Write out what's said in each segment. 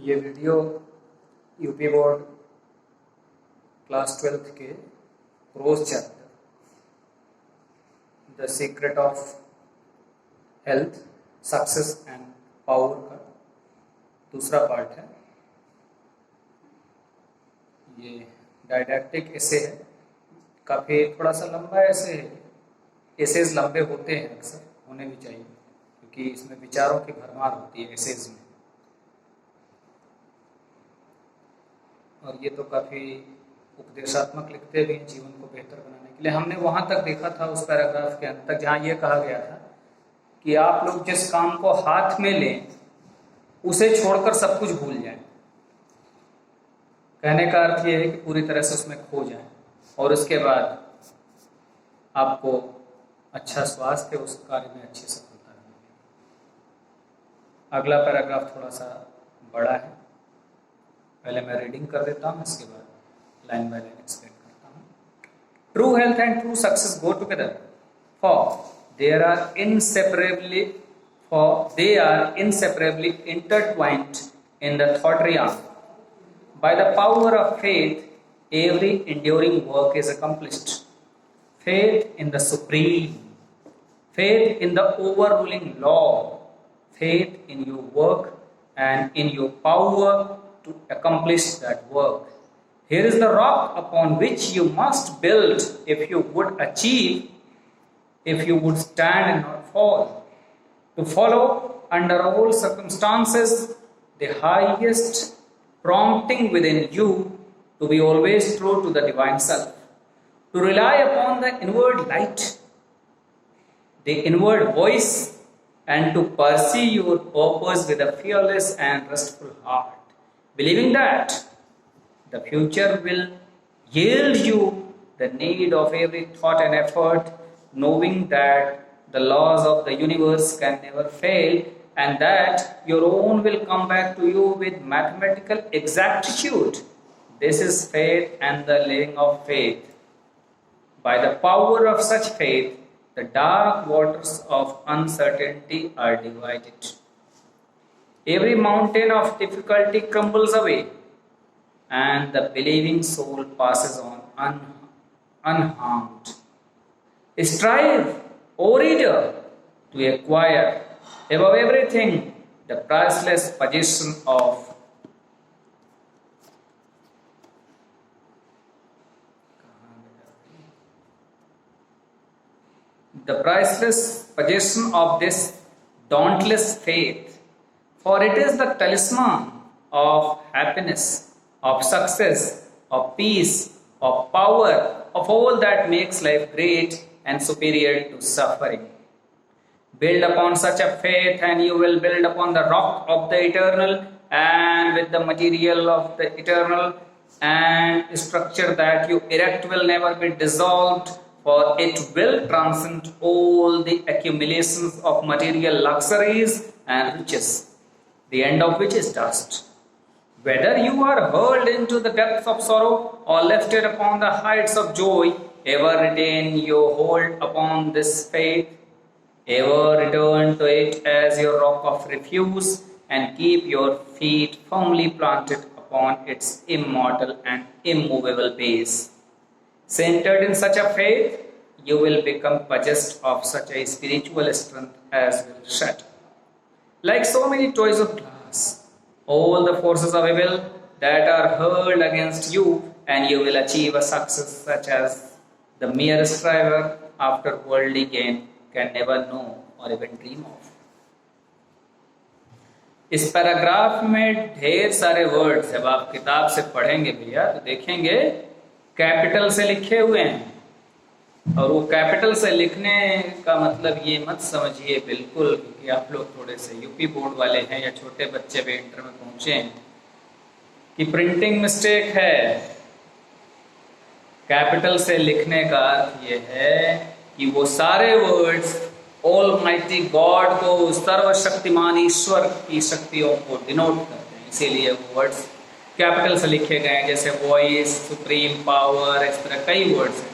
ये video UP board class 12th के prose chapter the secret of health success and power का दूसरा part है। ये डायडैक्टिक एसे है, काफ़ी थोड़ा सा लंबा एसे है। एसेज लंबे होते हैं, अक्सर होने भी चाहिए क्योंकि इसमें विचारों की भरमार होती है एसेज में। और ये तो काफ़ी उपदेशात्मक लिखते भी हैं जीवन को बेहतर बनाने के लिए। हमने वहाँ तक देखा था उस पैराग्राफ के अंत तक जहाँ ये कहा गया था कि आप लोग जिस काम को हाथ में लें उसे छोड़कर सब कुछ भूल जाएं। कहने का अर्थ ये है कि पूरी तरह से उसमें खो जाएं और उसके बाद आपको अच्छा स्वास्थ्य, उस कार्य में अच्छी सफलता मिलेगी। अगला पैराग्राफ थोड़ा सा बड़ा है, पहले मैं रीडिंग कर देता हूँ, इसके बाद लाइन बाय लाइन एक्सप्लेन करता हूँ। True health and true success go together, for they are inseparably intertwined in the thought realm. By the power of faith, every enduring work is accomplished. Faith in the supreme, faith in the overruling law, faith in your work and in your power to accomplish that work. Here is the rock upon which you must build if you would achieve, if you would stand and not fall. To follow under all circumstances the highest prompting within you to be always true to the divine self. To rely upon the inward light, the inward voice, and to pursue your purpose with a fearless and restful heart, believing that the future will yield you the need of every thought and effort, knowing that the laws of the universe can never fail and that your own will come back to you with mathematical exactitude. This is faith and the living of faith. By the power of such faith, the dark waters of uncertainty are divided. Every mountain of difficulty crumbles away, and the believing soul passes on unharmed. Strive, O reader, to acquire above everything the priceless possession of this dauntless faith, for it is the talisman of happiness, of success, of peace, of power, of all that makes life great and superior to suffering. Build upon such a faith and you will build upon the rock of the eternal, and with the material of the eternal, and structure that you erect will never be dissolved, for it will transcend all the accumulations of material luxuries and riches, the end of which is dust. Whether you are hurled into the depths of sorrow or lifted upon the heights of joy, ever retain your hold upon this faith, ever return to it as your rock of refuge, and keep your feet firmly planted upon its immortal and immovable base. Centered in such a faith, you will become possessed of such a spiritual strength as will shatter, like so many toys of glass, all the forces of evil that are hurled against you, and you will achieve a success such as the mere striver after worldly gain can never know or even dream of. इस paragraph में ढेर सारे words जब आप किताब से पढ़ेंगे भैया तो देखेंगे कैपिटल से लिखे हुए हैं। और वो कैपिटल से लिखने का मतलब ये मत समझिए बिल्कुल कि आप लोग थोड़े से यूपी बोर्ड वाले हैं या छोटे बच्चे भी इंटर में पहुंचे हैं कि प्रिंटिंग मिस्टेक है। कैपिटल से लिखने का अर्थ ये है कि वो सारे वर्ड्स ऑलमाइटी गॉड को, सर्वशक्तिमान ईश्वर की शक्तियों को डिनोट करते हैं, इसीलिए वो वर्ड्स कैपिटल से लिखे गए हैं। जैसे वॉइस, सुप्रीम पावर, इस तरह कई वर्ड्स हैं,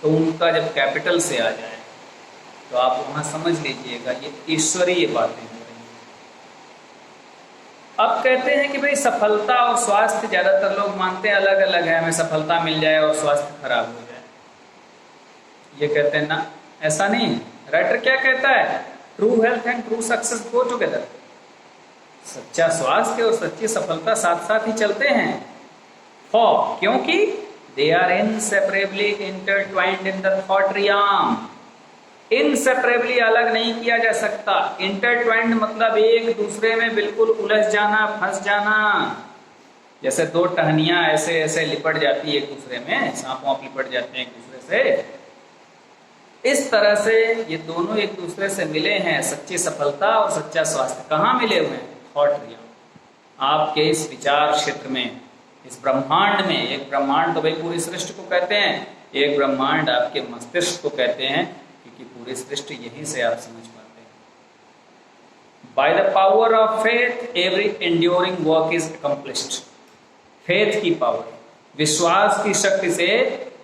तो उनका जब कैपिटल से आ जाए तो आप वहाँ समझ लीजिएगा ये ईश्वरीय बातें हो रही हैं। अब कहते हैं कि भाई सफलता और स्वास्थ्य, ज्यादातर लोग मानते हैं अलग अलग है, हमें सफलता मिल जाए और स्वास्थ्य खराब हो जाए। ये कहते हैं ना, ऐसा नहीं है। राइटर क्या कहता है? True health and true success go together. सच्चा स्वास्थ्य और सच्ची सफलता साथ साथ ही चलते हैं। फॉर, क्योंकि they are inseparably intertwined in the thought realm. Inseparably अलग नहीं किया जा सकता। इंटरट्वाइंड मतलब एक दूसरे में बिल्कुल उलझ जाना, फंस जाना। जैसे दो टहनियां ऐसे ऐसे लिपट जाती है एक दूसरे में, सांप वाप लिपट जाते हैं एक दूसरे से, इस तरह से ये दोनों एक दूसरे से मिले हैं। सच्ची सफलता और सच्चा स्वास्थ्य कहाँ मिले हुए हैं? Thought realm. आपके इस विचार क्षेत्र में, इस ब्रह्मांड में, एक ब्रह्मांड तो भाई पूरी सृष्टि को कहते हैं, एक ब्रह्मांड आपके मस्तिष्क को कहते हैं, क्योंकि पूरी सृष्टि यहीं से आप समझ पाते हैं। By the power of faith every enduring work is accomplished. Faith की पावर, विश्वास की शक्ति से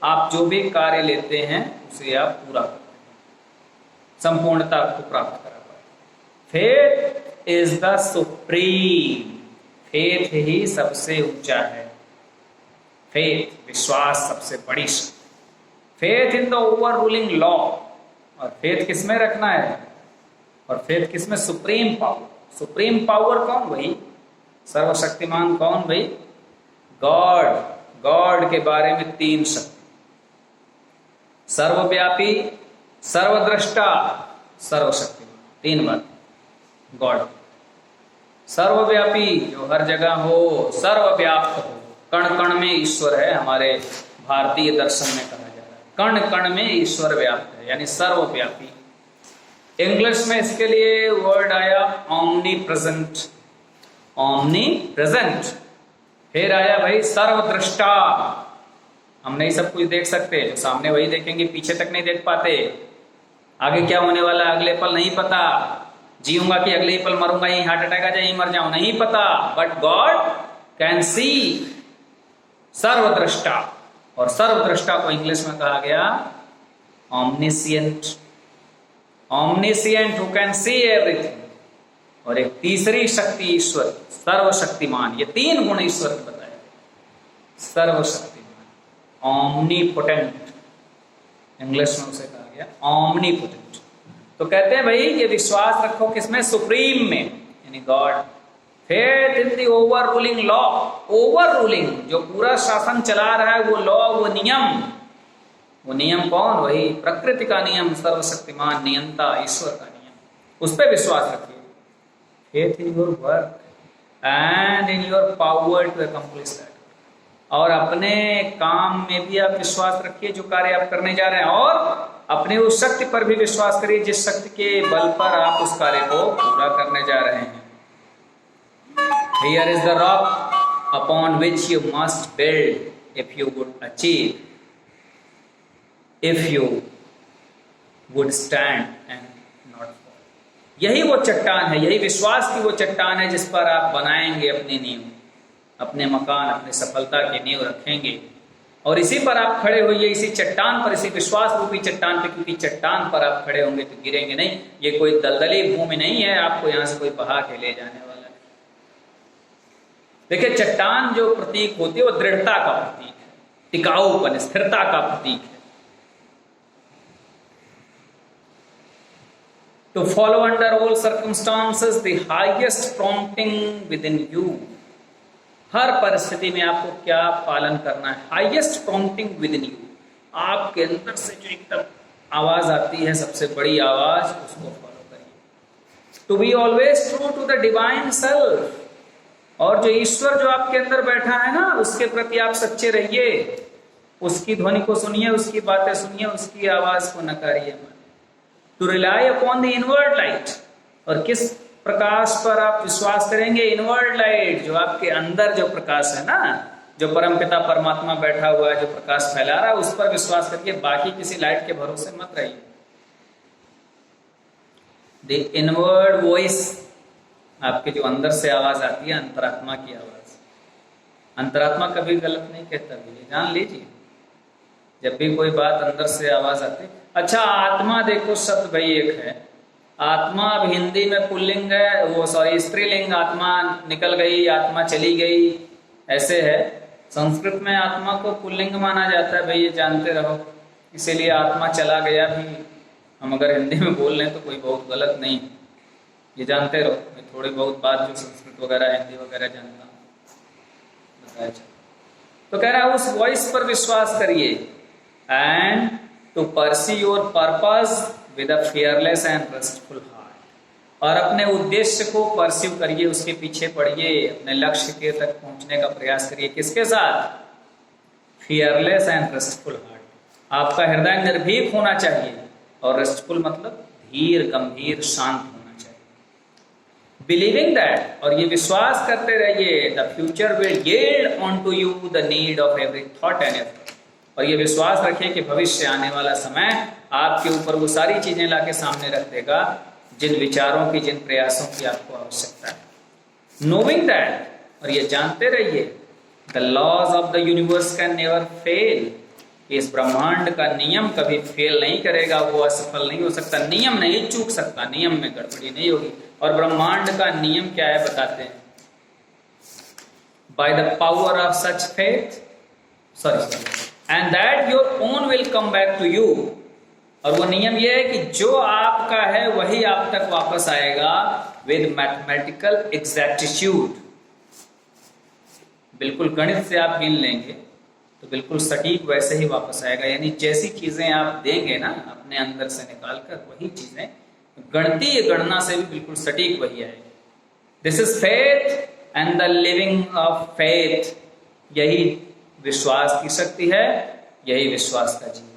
आप जो भी कार्य लेते हैं उसे आप पूरा करते हैं, संपूर्णता को प्राप्त करा पाए। Faith is the supreme. Faith ही सबसे ऊंचा है। फेथ, विश्वास, सबसे बड़ी शक्ति। Faith in the overruling law. और फेथ किसमें रखना है? और फेथ किसमें? Supreme power. सुप्रीम पावर कौन? वही सर्वशक्तिमान। कौन भाई? गॉड। गॉड के बारे में तीन शक्ति, सर्वव्यापी, सर्वद्रष्टा, सर्वशक्तिमान, तीन बात। गॉड सर्वव्यापी, जो हर जगह हो, सर्वव्याप्त हो, कण कण में ईश्वर है। हमारे भारतीय दर्शन में कहा जा रहा है कण कण में ईश्वर व्याप्त है, यानी सर्वव्यापी। इंग्लिश में इसके लिए वर्ड आया ओमनी प्रेजेंट। Omni present. फिर आया भाई सर्वद्रष्टा। हम नहीं सब कुछ देख सकते, जो सामने वही देखेंगे, पीछे तक नहीं देख पाते। आगे क्या होने वाला अगले पल नहीं पता। जीऊंगा कि अगले ही पल मरूंगा, यही हार्ट अटैक आ जाए, यही मर जाऊं, नहीं पता। But God can see. सर्वद्रष्टा। और सर्वद्रष्टा को इंग्लिश में कहा गया omniscient. Omniscient who can see everything. और एक तीसरी शक्ति ईश्वर, सर्वशक्तिमान। ये तीन गुण ईश्वर के बताए। सर्वशक्तिमान, ओमनीपोटेंट, इंग्लिश में उसे कहा गया ओमनीपोटेंट। तो कहते हैं भाई ये विश्वास रखो किसमें? सुप्रीम में, यानी God. Faith in the overruling law. Over ruling, जो पूरा शासन चला रहा है, वो लॉ, वो नियम। वो नियम कौन? वही प्रकृति का नियम, सर्वशक्तिमान नियंता ईश्वर का नियम। उस पर विश्वास रखिए। Faith in your work and in your power to accomplish that. और अपने काम में भी आप विश्वास रखिए, जो कार्य आप करने जा रहे हैं, और अपने उस शक्ति पर भी विश्वास करिए जिस शक्ति के बल पर आप उस कार्य को पूरा करने जा रहे हैं। Here is the rock upon which you must build if you would achieve, if you would stand and not fall. यही वो चट्टान है, यही विश्वास की वो चट्टान है जिस पर आप बनाएंगे अपनी नींव, अपने मकान, अपनी सफलता की नींव रखेंगे। और इसी पर आप खड़े होइए, इसी चट्टान पर, इसी विश्वास रूपी चट्टान पर, क्योंकि चट्टान पर आप खड़े होंगे तो गिरेंगे नहीं। ये कोई दलदली भूमि नहीं है आपको यहां से कोई बहा के ले जाने वाला। देखिए, चट्टान जो प्रतीक होती है वो दृढ़ता का प्रतीक है, टिकाऊपन, स्थिरता का प्रतीक है। To follow under all circumstances the highest prompting within you. हर परिस्थिति में आपको क्या पालन करना है? Highest prompting with in you. आपके अंदर से जो एकदम आवाज आती है, सबसे बड़ी आवाज, उसको फॉलो करिए। To be always true to the divine self. और जो ईश्वर जो आपके अंदर बैठा है ना, उसके प्रति आप सच्चे रहिए। उसकी ध्वनि को सुनिए, उसकी बातें सुनिए, उसकी आवाज को नकारिए। To rely upon the inward light. और किस प्रकाश पर आप विश्वास करेंगे? इनवर्ड लाइट, जो आपके अंदर जो प्रकाश है ना, जो परमपिता परमात्मा बैठा हुआ है, जो प्रकाश फैला रहा है, उस पर विश्वास करिए। बाकी किसी लाइट के भरोसे मत रहिए। द इनवर्ड वॉइस, आपके जो अंदर से आवाज आती है, अंतरात्मा की आवाज। अंतरात्मा कभी गलत नहीं कहता, भी जान लीजिए। जब भी कोई बात अंदर से आवाज आती, अच्छा आत्मा देखो शब्द भाई एक है, आत्मा अब हिंदी में पुल्लिंग है, वो सॉरी स्त्रीलिंग, आत्मा निकल गई, आत्मा चली गई, ऐसे है। संस्कृत में आत्मा को पुल्लिंग माना जाता है, भाई ये जानते रहो, इसीलिए आत्मा चला गया भी हम अगर हिंदी में बोल लें तो कोई बहुत गलत नहीं, ये जानते रहो। मैं थोड़ी बहुत बात जो संस्कृत वगैरह हिंदी वगैरह जानता हूँ बताया। तो कह रहा है उस वॉइस पर विश्वास करिए, and to pursue your purpose with a fearless and trustful heart, और अपने उद्देश्य को परस्यू करिए, उसके पीछे पड़िए, अपने लक्ष्य के तक पहुंचने का प्रयास करिए। किसके साथ? Fearless and trustful heart. आपका हृदय निर्भीक होना चाहिए, और ट्रस्टफुल मतलब धीर, गंभीर, शांत होना चाहिए। बिलीविंग दैट, और ये विश्वास करते रहिए, the future will yield on to you the need of every thought and effort, और ये विश्वास रखिए कि भविष्य आने वाला समय आपके ऊपर वो सारी चीजें लाके सामने रख देगा जिन विचारों की, जिन प्रयासों की आपको आवश्यकता है। नोइंग दैट, और ये जानते रहिए, the laws of the universe can never fail, इस ब्रह्मांड का नियम कभी फेल नहीं करेगा, वो असफल नहीं हो सकता, नियम नहीं चूक सकता, नियम में गड़बड़ी नहीं होगी। और ब्रह्मांड का नियम क्या है बताते हैं, by the power of such faith, and that your own will come back to you, और वो नियम ये है कि जो आपका है वही आप तक वापस आएगा, विद मैथमेटिकल एग्जैक्टिट्यूड। बिल्कुल गणित से आप गिन लेंगे तो बिल्कुल सटीक वैसे ही वापस आएगा, यानी जैसी चीजें आप देंगे ना अपने अंदर से निकाल कर, वही चीजें गणितीय गणना से भी बिल्कुल सटीक वही आएगी। This is faith and the living of faith, यही विश्वास की शक्ति है, यही विश्वास का जीवन है।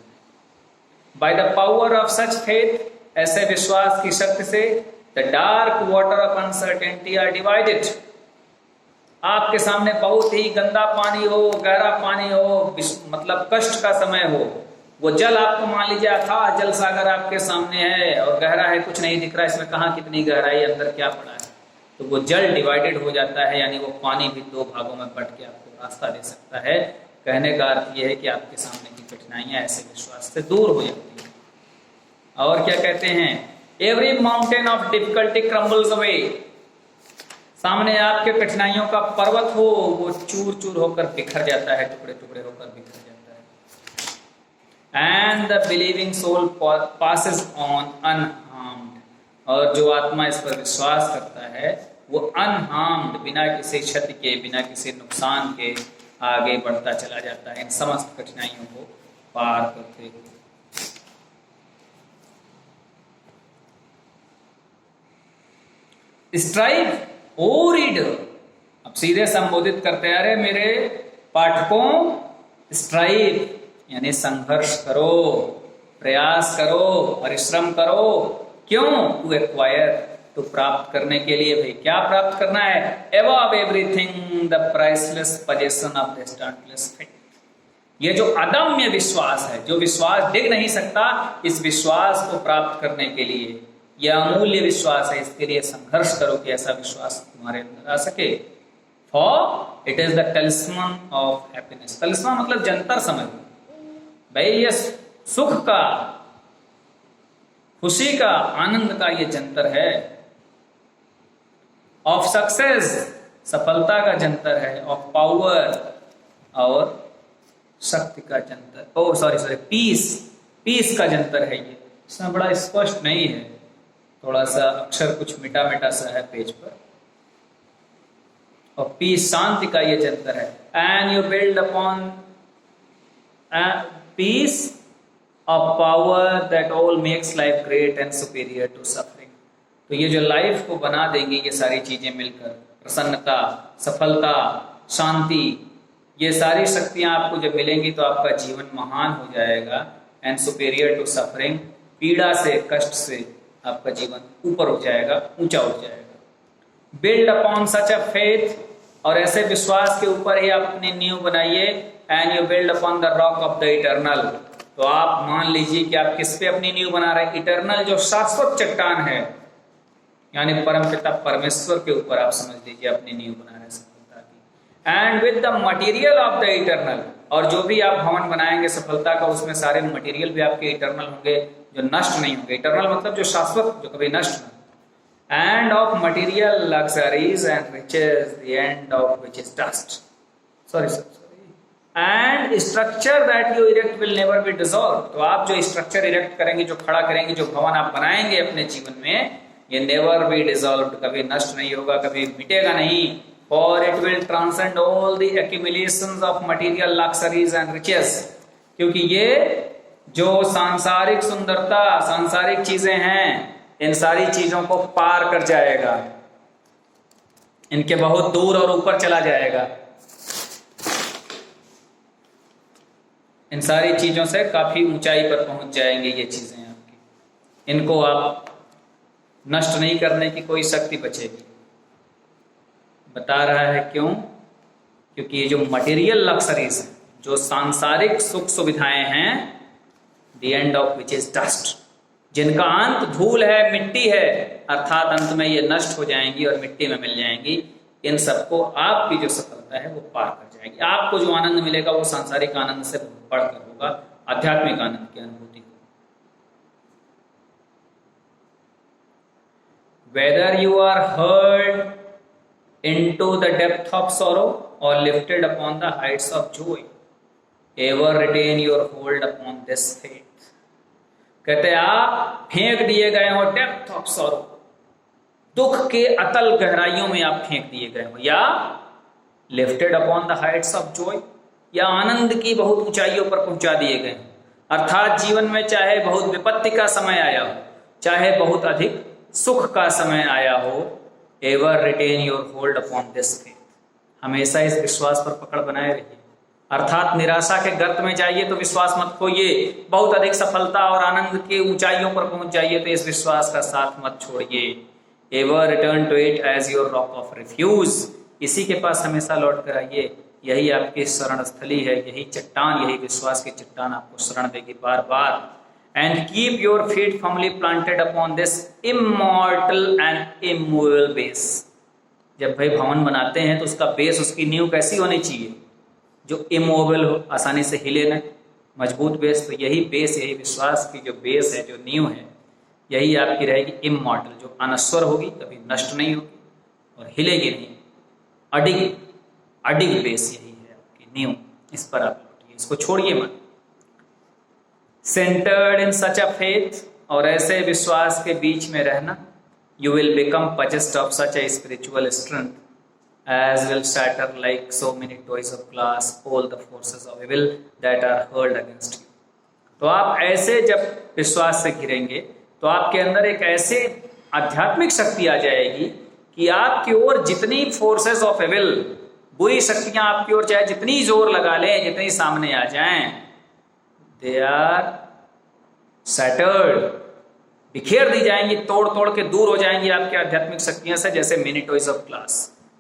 By the power of such faith, ऐसे विश्वास की शक्ति से, the dark water of uncertainty are divided, आपके सामने बहुत ही गंदा पानी हो, गहरा पानी हो, मतलब कष्ट का समय हो, वो जल आपको मान लीजिए था, जल सागर आपके सामने है और गहरा है, कुछ नहीं दिख रहा है इसमें कहाँ कितनी गहराई, अंदर क्या पड़ा है, तो वो जल डिवाइडेड हो जाता है, यानी वो पानी भी दो भागों में बंट के आपको रास्ता दे सकता है। कहने का अर्थ ये है कि आपके सामने की कठिनाइयां ऐसे विश्वास से दूर हो जाती हैं। और क्या कहते हैं, every mountain of difficulty crumbles away, सामने आपके कठिनाइयों का पर्वत हो, वो चूर चूर होकर बिखर जाता है, टुकड़े टुकड़े होकर बिखर जाता है। And the believing soul passes on unharmed, और जो आत्मा इस पर विश्वास करता है वो अनहार्म्ड, बिना किसी क्षति के, बिना किसी नुकसान के आगे बढ़ता चला जाता है इन समस्त कठिनाइयों को पार करते हुए। स्ट्राइव ओ रीडर, अब सीधे संबोधित करते हैं, अरे मेरे पाठकों, स्ट्राइव यानी संघर्ष करो, प्रयास करो, परिश्रम करो, क्यों? टू एक्वायर, तो प्राप्त करने के लिए। भाई क्या प्राप्त करना है? Above everything the priceless possession of the dauntless faith, ये जो अदम्य विश्वास है, जो विश्वास डिग नहीं सकता, इस विश्वास को प्राप्त करने के लिए, यह अमूल्य विश्वास है, इसके लिए संघर्ष करो कि ऐसा विश्वास तुम्हारे अंदर आ सके। For it is the talisman of happiness, talisman मतलब जंतर समझ, भाई ये सुख का, खुशी का, आनंद का ये जंतर है। ऑफ सक्सेस, सफलता का जंतर है। ऑफ पावर, और शक्ति का जंतर, ओ सॉरी पीस, पीस का जंतर है ये। इसमें बड़ा स्पष्ट नहीं है, थोड़ा सा अक्षर कुछ मिटा मिटा सा है पेज पर। और पीस शांति का ये जंतर है। And you build upon peace of power that all makes life great and superior to suffering, तो ये जो लाइफ को बना देंगी ये सारी चीजें मिलकर, प्रसन्नता, सफलता, शांति, ये सारी शक्तियां आपको जब मिलेंगी तो आपका जीवन महान हो जाएगा। एंड सुपीरियर टू सफरिंग, पीड़ा से, कष्ट से आपका जीवन ऊपर हो जाएगा, ऊंचा हो जाएगा। बिल्ड अपॉन सच अ फेथ, और ऐसे विश्वास के ऊपर ही आप अपनी नींव बनाइए। And you build upon the rock of the eternal, तो आप मान लीजिए कि आप किस पे अपनी नींव बना रहे हैं? इटर्नल, जो शाश्वत चट्टान है, यानी परमपिता परमेश्वर के ऊपर आप समझ लीजिए अपनी नींव बना रहे हैं सफलता की। And with the material of the eternal, और जो भी आप भवन बनाएंगे सफलता का, उसमें सारे मटेरियल भी आपके इटर्नल होंगे, जो नष्ट नहीं होंगे। इटर्नल मतलब जो शाश्वत, जो कभी नष्ट ना। And of material luxuries and riches, the end of which is dust, sorry and structure that you erect will never be dissolve. तो आप जो स्ट्रक्चर इरेक्ट करेंगे, जो खड़ा करेंगे, जो भवन आप बनाएंगे अपने जीवन में, ये नेवर बी डिसॉल्व, कभी नष्ट नहीं होगा, कभी मिटेगा नहीं। For it will transcend all the accumulations of material luxuries and riches, क्योंकि ये जो सांसारिक सुंदरता, सांसारिक चीजें हैं, इन सारी चीजों को पार कर जाएगा, इनके बहुत दूर और ऊपर चला जाएगा। इन सारी चीजों से काफी ऊंचाई पर पहुंच जाएंगे ये चीजें आपकी, इनको आप नष्ट नहीं करने की कोई शक्ति बचेगी। बता रहा है क्यों? क्योंकि ये जो मटेरियल लक्सरीज हैं, जो सांसारिक सुख सुविधाएं हैं, the end of which is dust, जिनका अंत धूल है, मिट्टी है, अर्थात अंत में ये नष्ट हो जाएंगी और मिट्टी में मिल जाएंगी। इन सबको आपकी जो सफलता है वो पार कर जाएगी। आपको जो आनंद मिलेगा वो सांसारिक आनंद से बढ़कर होगा, आध्यात्मिक आनंद की अनुभूति होगी। Whether you are hurled into the depth of sorrow or lifted upon the heights of joy, ever retain your hold upon this faith। कहते आप फेंक दिए गए हो डेप्थ ऑफ सॉरो, दुख के अतल गहराइयों में आप फेंक दिए गए हो, या lifted upon the Heights of Joy, या आनंद की बहुत ऊंचाइयों पर पहुंचा दिए गए। अर्थात जीवन में चाहे बहुत विपत्ति का समय आया हो, चाहे बहुत अधिक सुख का समय आया हो, ever retain your hold upon this faith, हमेशा इस विश्वास पर पकड़ बनाए रहिए। अर्थात निराशा के गर्त में जाइए तो विश्वास मत खोइए, बहुत अधिक सफलता और आनंद की ऊंचाइयों पर पहुंच जाइए तो इस विश्वास का साथ मत छोड़िए। Ever return to it as your rock of refuge, इसी के पास हमेशा लौट कर आइए, यही आपकी शरण स्थली है, यही चट्टान, यही विश्वास की चट्टान आपको शरण देगी बार बार। And keep your feet firmly planted upon this immortal and immovable base। जब भाई भवन बनाते हैं तो उसका बेस, उसकी नींव कैसी होनी चाहिए? जो इमोबल हो, आसानी से हिले न, मजबूत बेस। तो यही बेस, यही विश्वास की जो बेस है, जो नींव है, यही आपकी रहेगी इमॉर्टल, जो अनश्वर होगी, कभी नष्ट नहीं होगी और हिलेगी नहीं। अडिग अडिग बेस यही है आपकी नींव, इस पर आप लौटिए, इसको छोड़िए मत। सेंटर्ड इन सच अ फेथ, और ऐसे विश्वास के बीच में रहना, you will become possessed of such a spiritual strength as will shatter like so many toys of glass all the forces of evil that are hurled against you। तो आप ऐसे जब विश्वास से घिरेंगे तो आपके अंदर एक ऐसे आध्यात्मिक शक्ति आ जाएगी कि आपकी ओर जितनी फोर्सेस ऑफ एविल, बुरी शक्तियां आपकी ओर चाहे जितनी जोर लगा लें, जितनी सामने आ जाएं, दे आर सैटर्ड, बिखेर दी जाएंगी, तोड़ तोड़ के दूर हो जाएंगी आपकी आध्यात्मिक शक्तियां से, जैसे मिनी टॉयज ऑफ ग्लास,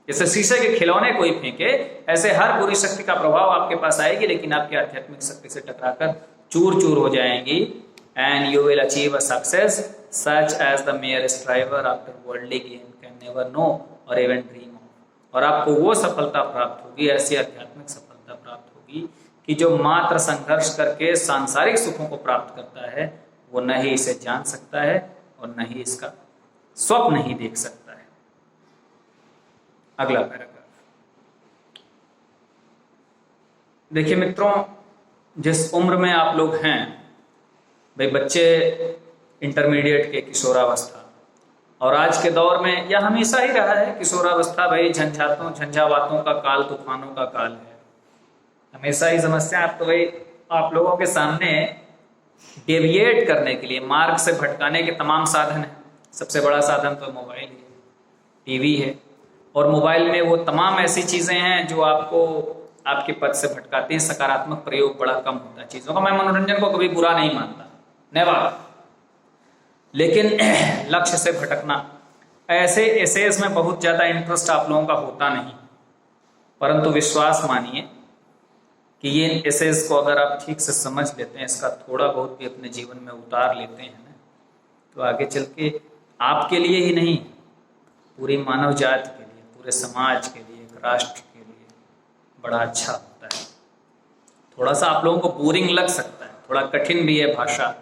जैसे शीशे के खिलौने कोई फेंके, ऐसे हर बुरी शक्ति का प्रभाव आपके पास आएगी, लेकिन आपकी आध्यात्मिक शक्ति से टकराकर चूर चूर हो जाएंगी। And you will achieve a success such as the mere striver after worldly gain can never know or even dream of. और आपको वो सफलता प्राप्त होगी, ऐसी आध्यात्मिक सफलता प्राप्त होगी कि जो मात्र संघर्ष करके सांसारिक सुखों को प्राप्त करता है, वो न ही इसे जान सकता है और न ही इसका स्वप्न ही देख सकता है। अगला पैराग्राफ देखिए मित्रों, जिस उम्र में आप लोग हैं, भाई बच्चे इंटरमीडिएट के, किशोरावस्था, और आज के दौर में यह हमेशा ही रहा है, किशोरावस्था भाई झंझावातों का काल, तूफानों का काल है, हमेशा ही समस्या। आप तो भाई आप लोगों के सामने डेविएट करने के लिए, मार्ग से भटकाने के तमाम साधन हैं। सबसे बड़ा साधन तो मोबाइल है, टीवी है, और मोबाइल में वो तमाम ऐसी चीजें हैं जो आपको आपके पथ से भटकाते हैं। सकारात्मक प्रयोग बड़ा कम होता है चीजों का। मैं मनोरंजन को कभी बुरा नहीं मानता, नेवर, लेकिन लक्ष्य से भटकना, ऐसे एसेस में बहुत ज्यादा इंटरेस्ट आप लोगों का होता नहीं, परंतु विश्वास मानिए कि ये एसेस को अगर आप ठीक से समझ लेते हैं, इसका थोड़ा बहुत भी अपने जीवन में उतार लेते हैं ना, तो आगे चल के आपके लिए ही नहीं, पूरी मानव जाति के लिए, पूरे समाज के लिए, एक राष्ट्र के लिए बड़ा अच्छा होता है। थोड़ा सा आप लोगों को बोरिंग लग सकता है, थोड़ा कठिन भी है भाषा,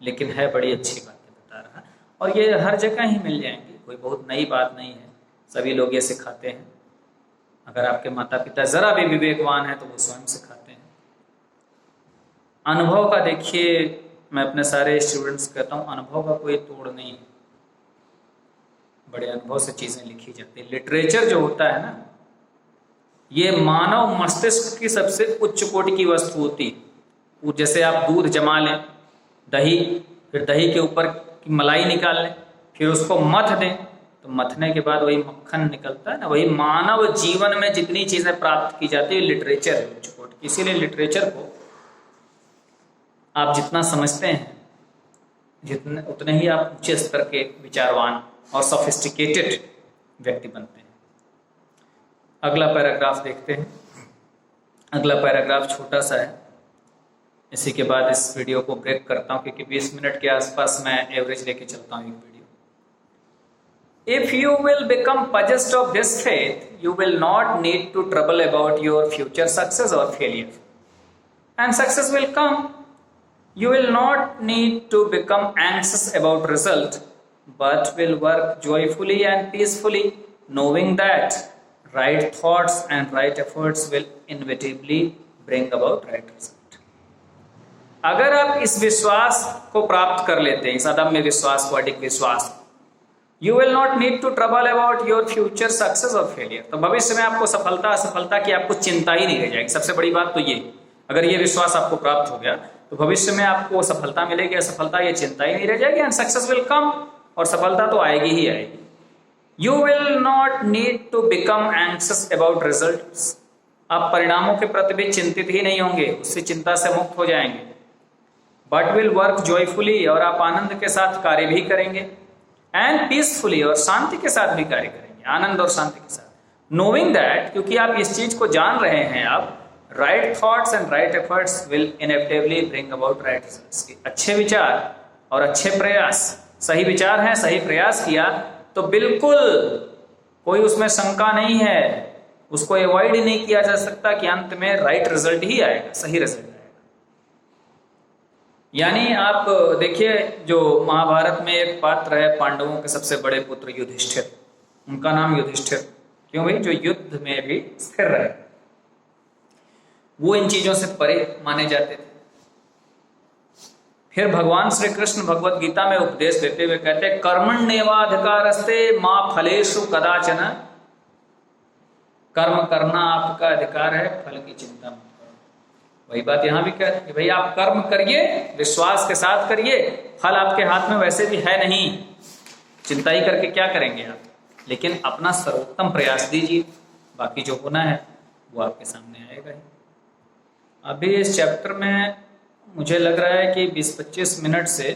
लेकिन है बड़ी अच्छी बातें बता रहा है। और ये हर जगह ही मिल जाएंगी, कोई बहुत नई बात नहीं है, सभी लोग ये सिखाते हैं। अगर आपके माता पिता ज़रा भी विवेकवान हैं तो वो स्वयं सिखाते हैं। अनुभव का देखिए, मैं अपने सारे स्टूडेंट्स कहता हूँ, अनुभव का कोई तोड़ नहीं है, बड़े अनुभव से चीज़ें लिखी जाती है। लिटरेचर जो होता है ना, ये मानव मस्तिष्क की सबसे उच्च कोटि की वस्तु होती है। जैसे आप दूध जमा लें, दही, फिर दही के ऊपर की मलाई निकाल लें, फिर उसको मथ दें, तो मथने के बाद वही मक्खन निकलता है ना। वही मानव जीवन में जितनी चीज़ें प्राप्त की जाती है लिटरेचर है उच्च कोटि की। इसीलिए लिटरेचर को आप जितना समझते हैं, जितने उतने ही आप ऊंचे स्तर के विचारवान और सोफिस्टिकेटेड व्यक्ति बनते हैं। अगला पैराग्राफ देखते हैं। अगला पैराग्राफ छोटा सा है, इसी के बाद इस वीडियो को ब्रेक करता हूं, क्योंकि 20 मिनट के आसपास मैं एवरेज लेके चलता हूं एक video. If you will become possessed of this faith, you will not need to trouble about your future success or failure, and success will come. You will not need to become anxious about result, but will work joyfully and peacefully, knowing that right thoughts and right efforts will inevitably bring about right result. अगर आप इस विश्वास को प्राप्त कर लेते हैं, इस अदम्य विश्वास को, अडिग विश्वास, you will not need to trouble about your future success or failure, तो भविष्य में आपको सफलता असफलता की आपको चिंता ही नहीं रह जाएगी। सबसे बड़ी बात तो ये, अगर ये विश्वास आपको प्राप्त हो गया तो भविष्य में आपको सफलता मिलेगी, असफलता, ये चिंता ही नहीं रह जाएगी, एंड सक्सेस विल कम, और सफलता तो आएगी ही आएगी। You will not need to become anxious about results, आप परिणामों के प्रति भी चिंतित ही नहीं होंगे, उससे चिंता से मुक्त हो जाएंगे। बट विल वर्क जॉयफुली, और आप आनंद के साथ कार्य भी करेंगे, एंड पीसफुली, और शांति के साथ भी कार्य करेंगे, आनंद और शांति के साथ। नोइंग दैट, क्योंकि आप इस चीज को जान रहे हैं, आप right thoughts and right efforts will inevitably bring about right results. अच्छे विचार और अच्छे प्रयास, सही विचार हैं, सही प्रयास किया तो बिल्कुल कोई उसमें शंका नहीं है, उसको अवॉइड ही नहीं किया जा सकता कि अंत में राइट रिजल्ट ही आएगा, सही रिजल्ट आएगा। यानी आप देखिए, जो महाभारत में एक पात्र है, पांडवों के सबसे बड़े पुत्र युधिष्ठिर, उनका नाम युधिष्ठिर क्यों भाई? जो युद्ध में भी स्थिर रहे, वो इन चीजों से परे माने जाते थे। फिर भगवान श्री कृष्ण भगवत गीता में उपदेश देते हुए कहते हैं, कर्मण्येवाधिकारस्ते मां फलेषु कदाचन, कर्म करना आपका अधिकार है, फल की चिंता मत करो। वही बात यहां भी कह रहे हैं कि भाई आप कर्म करिए, विश्वास के साथ करिए, फल आपके हाथ में वैसे भी है नहीं, चिंता ही करके क्या करेंगे आप, लेकिन अपना सर्वोत्तम प्रयास दीजिए, बाकी जो होना है वो आपके सामने आएगा ही। अभी इस चैप्टर में मुझे लग रहा है कि 20-25 मिनट से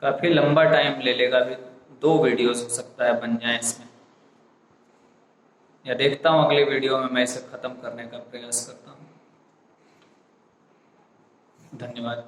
काफ़ी लंबा टाइम ले लेगा, अभी 2 वीडियोस हो सकता है बन जाए इसमें, या देखता हूँ अगले वीडियो में मैं इसे ख़त्म करने का प्रयास करता हूँ। धन्यवाद।